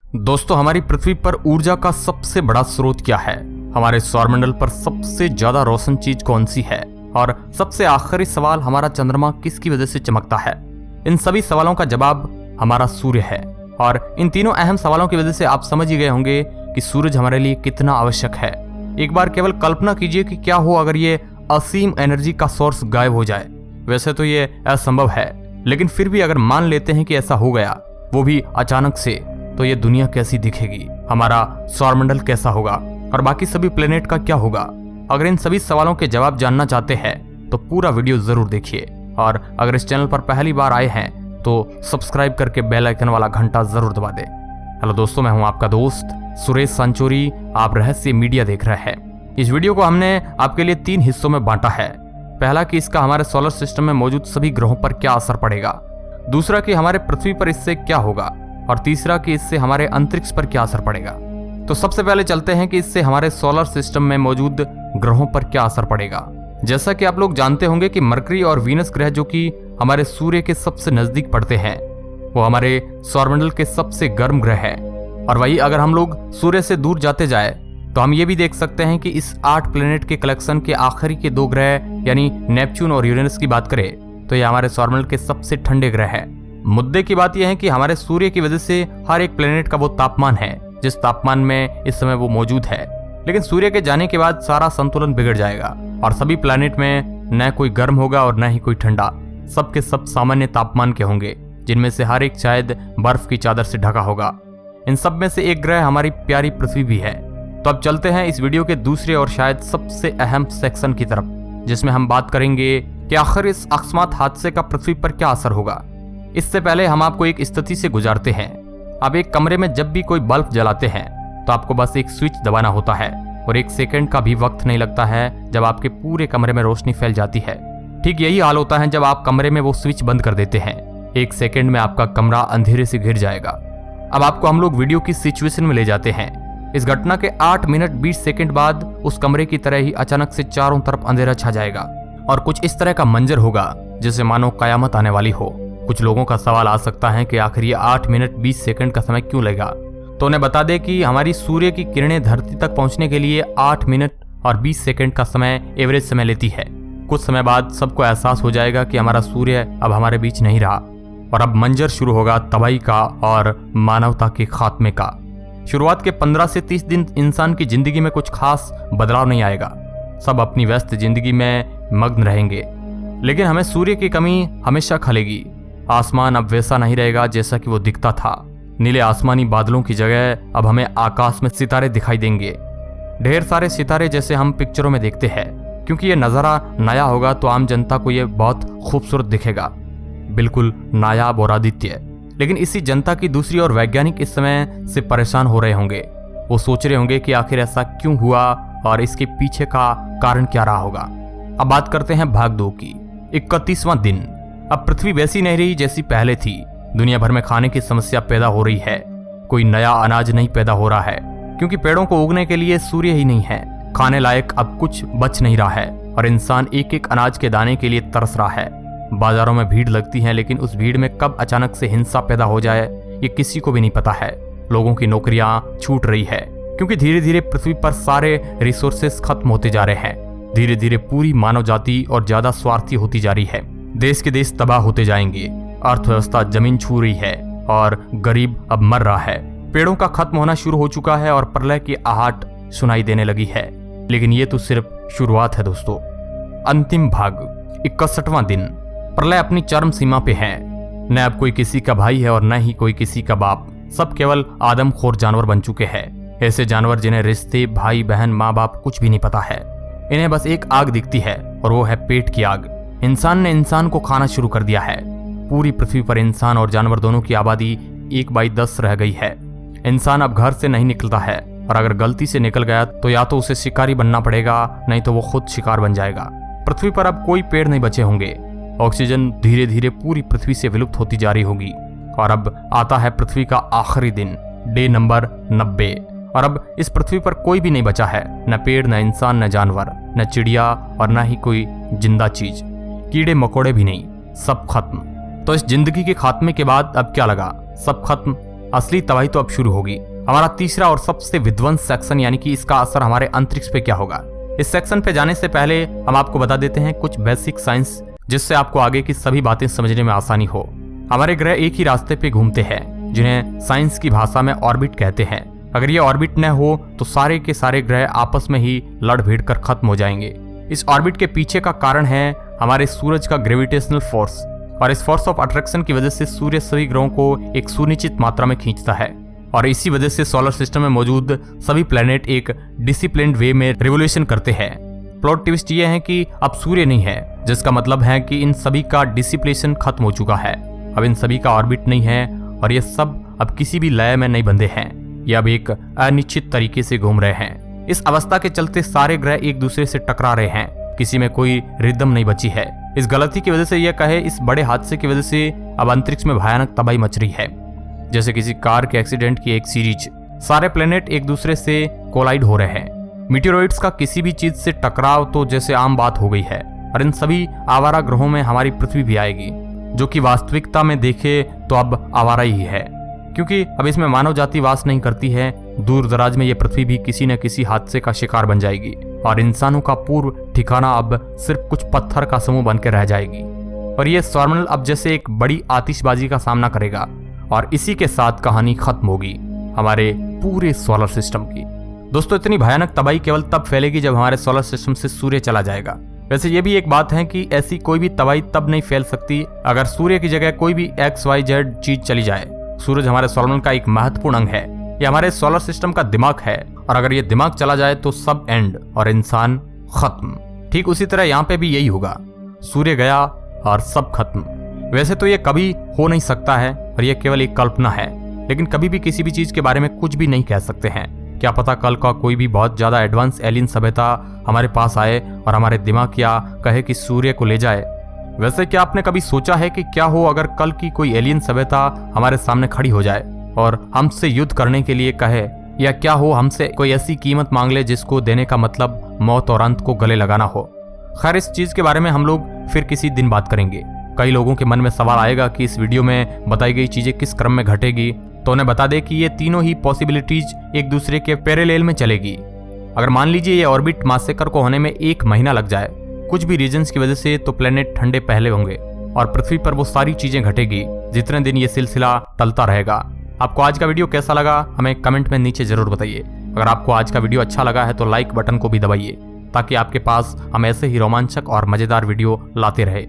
दोस्तों, हमारी पृथ्वी पर ऊर्जा का सबसे बड़ा स्रोत क्या है? हमारे सौरमंडल पर सबसे ज्यादा रोशन चीज कौन सी है? और सबसे आखिरी सवाल, हमारा चंद्रमा किसकी वजह से चमकता है? इन सभी सवालों का जवाब हमारा सूर्य है। और इन तीनों अहम सवालों की वजह से आप समझ ही गए होंगे कि सूरज हमारे लिए कितना आवश्यक है। एक बार केवल कल्पना कीजिए कि क्या हो अगर ये असीम एनर्जी का सोर्स गायब हो जाए। वैसे तो ये असंभव है, लेकिन फिर भी अगर मान लेते हैं कि ऐसा हो गया, वो भी अचानक से, तो ये दुनिया कैसी दिखेगी, हमारा सौरमंडल कैसा होगा और बाकी सभी प्लेनेट का क्या होगा? अगर इन सभी सवालों के जवाब जानना चाहते हैं तो पूरा वीडियो जरूर देखिए। और अगर इस चैनल पर पहली बार आए हैं तो सब्सक्राइब करके बेल आइकन वाला घंटा जरूर दबा दें। हेलो दोस्तों, मैं हूं आपका दोस्त सुरेश सांचोरी। आप रहस्य मीडिया देख रहे हैं। इस वीडियो को हमने आपके लिए 3 हिस्सों में बांटा है। पहला कि इसका हमारे सोलर सिस्टम में मौजूद सभी ग्रहों पर क्या असर पड़ेगा, दूसरा कि हमारे पृथ्वी पर इससे क्या होगा, और तीसरा कि इससे हमारे अंतरिक्ष पर क्या असर पड़ेगा। तो सबसे पहले चलते हैं कि इससे हमारे सोलर सिस्टम में मौजूद ग्रहों पर क्या असर पड़ेगा। जैसा कि आप लोग जानते होंगे कि मरकरी और वीनस ग्रह, जो कि हमारे सूर्य के सबसे नजदीक पड़ते हैं, वो हमारे सौरमंडल के सबसे गर्म ग्रह है। और वही अगर हम लोग सूर्य से दूर जाते जाए तो हम ये भी देख सकते हैं कि इस 8 प्लेनेट के कलेक्शन के आखिरी के 2 ग्रह यानी नेपच्यून और यूरेनस की बात करें तो ये हमारे सौरमंडल के सबसे ठंडे ग्रह है। मुद्दे की बात यह है कि हमारे सूर्य की वजह से हर एक प्लेनेट का वो तापमान है जिस तापमान में इस समय वो मौजूद है, लेकिन सूर्य के जाने के बाद सारा संतुलन बिगड़ जाएगा और सभी प्लेनेट में न कोई गर्म होगा और न ही कोई ठंडा। सबके सब सामान्य तापमान के होंगे, जिनमें से हर एक शायद बर्फ की चादर से ढका होगा। इन सब में से एक ग्रह हमारी प्यारी पृथ्वी भी है। तो अब चलते हैं इस वीडियो के दूसरे और शायद सबसे अहम सेक्शन की तरफ, जिसमें हम बात करेंगे कि आखिर इस अकस्मात हादसे का पृथ्वी पर क्या असर होगा। इससे पहले हम आपको एक स्थिति से गुजारते हैं। आप एक कमरे में जब भी कोई बल्ब जलाते हैं तो आपको बस एक स्विच दबाना होता है और 1 सेकंड का भी वक्त नहीं लगता है जब आपके पूरे कमरे में रोशनी फैल जाती है। ठीक यही हाल होता है जब आप कमरे में वो स्विच बंद कर देते हैं। 1 सेकंड में आपका कमरा अंधेरे से घिर जाएगा। अब आपको हम लोग वीडियो की सिचुएशन में ले जाते हैं। इस घटना के 8 मिनट 20 सेकंड बाद उस कमरे की तरह ही अचानक से चारों तरफ अंधेरा छा जाएगा और कुछ इस तरह का मंजर होगा जैसे मानो कयामत आने वाली हो। कुछ लोगों का सवाल आ सकता है कि आखिर ये 8 मिनट 20 सेकंड का समय क्यों लगा। तो उन्हें बता दें कि हमारी सूर्य की किरणें धरती तक पहुंचने के लिए 8 मिनट और 20 सेकंड का समय एवरेज समय लेती है। कुछ समय बाद सबको एहसास हो जाएगा कि हमारा सूर्य अब हमारे बीच नहीं रहा और अब मंजर शुरू होगा तबाही का और मानवता के खात्मे का। शुरुआत के 15 से 30 दिन इंसान की जिंदगी में कुछ खास बदलाव नहीं आएगा। सब अपनी व्यस्त जिंदगी में मग्न रहेंगे, लेकिन हमें सूर्य की कमी हमेशा खलेगी। आसमान अब वैसा नहीं रहेगा जैसा कि वो दिखता था। नीले आसमानी बादलों की जगह अब हमें आकाश में सितारे दिखाई देंगे, ढेर सारे सितारे जैसे हम पिक्चरों में देखते हैं। क्योंकि ये नज़ारा नया होगा तो आम जनता को ये बहुत खूबसूरत दिखेगा, बिल्कुल नायाब और अद्वितीय। लेकिन इसी जनता की दूसरी ओर वैज्ञानिक इस समय से परेशान हो रहे होंगे। वो सोच रहे होंगे कि आखिर ऐसा क्यों हुआ और इसके पीछे का कारण क्या रहा होगा। अब बात करते हैं भाग 2 की। 31वां दिन। अब पृथ्वी वैसी नहीं रही जैसी पहले थी। दुनिया भर में खाने की समस्या पैदा हो रही है। कोई नया अनाज नहीं पैदा हो रहा है क्योंकि पेड़ों को उगने के लिए सूर्य ही नहीं है। खाने लायक अब कुछ बच नहीं रहा है और इंसान एक एक अनाज के दाने के लिए तरस रहा है। बाजारों में भीड़ लगती है, लेकिन उस भीड़ में कब अचानक से हिंसा पैदा हो जाए ये किसी को भी नहीं पता है। लोगों की नौकरियां छूट रही है क्योंकि धीरे धीरे पृथ्वी पर सारे रिसोर्सेस खत्म होते जा रहे हैं। धीरे धीरे पूरी मानव जाति और ज्यादा स्वार्थी होती जा रही है। देश के देश तबाह होते जाएंगे। अर्थव्यवस्था जमीन छू रही है और गरीब अब मर रहा है। पेड़ों का खत्म होना शुरू हो चुका है और प्रलय की आहट सुनाई देने लगी है। लेकिन ये तो सिर्फ शुरुआत है दोस्तों। अंतिम भाग। 61वां दिन। प्रलय अपनी चरम सीमा पे है। न अब कोई किसी का भाई है और न ही कोई किसी का बाप। सब केवल आदमखोर जानवर बन चुके हैं। ऐसे जानवर जिन्हें रिश्ते, भाई बहन, माँ बाप कुछ भी नहीं पता है। इन्हें बस एक आग दिखती है और वो है पेट की आग। इंसान ने इंसान को खाना शुरू कर दिया है। पूरी पृथ्वी पर इंसान और जानवर दोनों की आबादी 1/10 रह गई है। इंसान अब घर से नहीं निकलता है और अगर गलती से निकल गया तो या तो उसे शिकारी बनना पड़ेगा, नहीं तो वो खुद शिकार बन जाएगा। पृथ्वी पर अब कोई पेड़ नहीं बचे होंगे। ऑक्सीजन धीरे धीरे पूरी पृथ्वी से विलुप्त होती जा रही होगी। और अब आता है पृथ्वी का आखिरी दिन, डे नंबर 90। और अब इस पृथ्वी पर कोई भी नहीं बचा है, न पेड़, न इंसान, न जानवर, न चिड़िया और न ही कोई जिंदा चीज। कीड़े मकोड़े भी नहीं, सब खत्म। तो इस जिंदगी के खात्मे के बाद अब क्या लगा? सब खत्म। असली तबाही तो अब शुरू होगी। हमारा तीसरा और सबसे विध्वंस सेक्शन यानी कि इसका असर हमारे अंतरिक्ष पे क्या होगा। इस सेक्शन पे जाने से पहले हम आपको बता देते हैं कुछ बेसिक साइंस, जिससे आपको आगे की सभी बातें समझने में आसानी हो। हमारे ग्रह एक ही रास्ते पे घूमते हैं, जिन्हें साइंस की भाषा में ऑर्बिट कहते हैं। अगर ये ऑर्बिट न हो तो सारे के सारे ग्रह आपस में ही लड़ भिड़ कर खत्म हो जाएंगे। इस ऑर्बिट के पीछे का कारण है हमारे सूरज का ग्रेविटेशनल फोर्स, और इस फोर्स ऑफ अट्रैक्शन की वजह से सूर्य सभी ग्रहों को एक सुनिश्चित मात्रा में खींचता है, और इसी वजह से सोलर सिस्टम में मौजूद सभी प्लैनेट एक डिसिप्लिन्ड वे में रिवोल्यूशन करते हैं। प्लॉट ट्विस्ट ये है कि अब सूर्य नहीं है, जिसका मतलब है कि इन सभी का डिसिप्लेशन खत्म हो चुका है। अब इन सभी का ऑर्बिट नहीं है और ये सब अब किसी भी लय में नहीं बंधे हैं। ये अब एक अनिश्चित तरीके से घूम रहे हैं। इस अवस्था के चलते सारे ग्रह एक दूसरे से टकरा रहे हैं, किसी में कोई रिदम नहीं बची है। इस गलती की वजह से यह कहे इस बड़े हादसे की वजह से अब अंतरिक्ष में भयानक तबाही मच रही है, जैसे किसी कार के एक्सीडेंट की एक सीरीज। सारे प्लेनेट एक दूसरे से कोलाइड हो रहे हैं। मीटेरोइड्स का किसी भी चीज से टकराव तो जैसे आम बात हो गई है, और इन सभी आवारा ग्रहों में हमारी पृथ्वी भी आएगी, जो कि वास्तविकता में देखे तो अब आवारा ही है, क्योंकि अब इसमें मानव जाति वास नहीं करती है। दूर दराज में ये पृथ्वी भी किसी न किसी हादसे का शिकार बन जाएगी, और इंसानों का पूर्व ठिकाना अब सिर्फ कुछ पत्थर का समूह बनकर रह जाएगी। और ये सौरमंडल अब जैसे एक बड़ी आतिशबाजी का सामना करेगा, और इसी के साथ कहानी खत्म होगी हमारे पूरे सोलर सिस्टम की। दोस्तों, इतनी भयानक तबाही केवल तब फैलेगी जब हमारे सोलर सिस्टम से सूर्य चला जाएगा। वैसे ये भी एक बात है कि ऐसी कोई भी तबाही तब नहीं फैल सकती अगर सूर्य की जगह कोई भी XYZ चीज चली जाए। सूरज हमारे सौरमंडल का एक महत्वपूर्ण अंग है, ये हमारे सोलर सिस्टम का दिमाग है, और अगर ये दिमाग चला जाए तो सब एंड और इंसान खत्म। ठीक उसी तरह यहाँ पे भी यही होगा, सूर्य गया और सब खत्म। वैसे तो ये कभी हो नहीं सकता है और ये केवल एक कल्पना है, लेकिन कभी भी किसी भी चीज के बारे में कुछ भी नहीं कह सकते हैं। क्या पता कल का कोई भी बहुत ज्यादा एडवांस एलियन सभ्यता हमारे पास आए और हमारे दिमाग या कहे कि सूर्य को ले जाए। वैसे क्या आपने कभी सोचा है कि क्या हो अगर कल की कोई एलियन सभ्यता हमारे सामने खड़ी हो जाए और हमसे युद्ध करने के लिए कहे, या क्या हो हमसे कोई ऐसी कीमत मांग ले जिसको देने का मतलब मौत और अंत को गले लगाना हो। खैर, इस चीज के बारे में हम लोग फिर किसी दिन बात करेंगे। कई लोगों के मन में सवाल आएगा कि इस वीडियो में बताई गई चीजें किस क्रम में घटेगी, तो उन्हें बता दे कि ये तीनों ही पॉसिबिलिटीज एक दूसरे के पैरेलल में चलेगी। अगर मान लीजिए ये ऑर्बिट मासेकर को होने में 1 महीना लग जाए कुछ भी रीजन्स की वजह से, तो प्लेनेट ठंडे पहले होंगे और पृथ्वी पर वो सारी चीजें घटेगी जितने दिन ये सिलसिला टलता रहेगा। आपको आज का वीडियो कैसा लगा हमें कमेंट में नीचे जरूर बताइए। अगर आपको आज का वीडियो अच्छा लगा है तो लाइक बटन को भी दबाइए, ताकि आपके पास हम ऐसे ही रोमांचक और मजेदार वीडियो लाते रहे।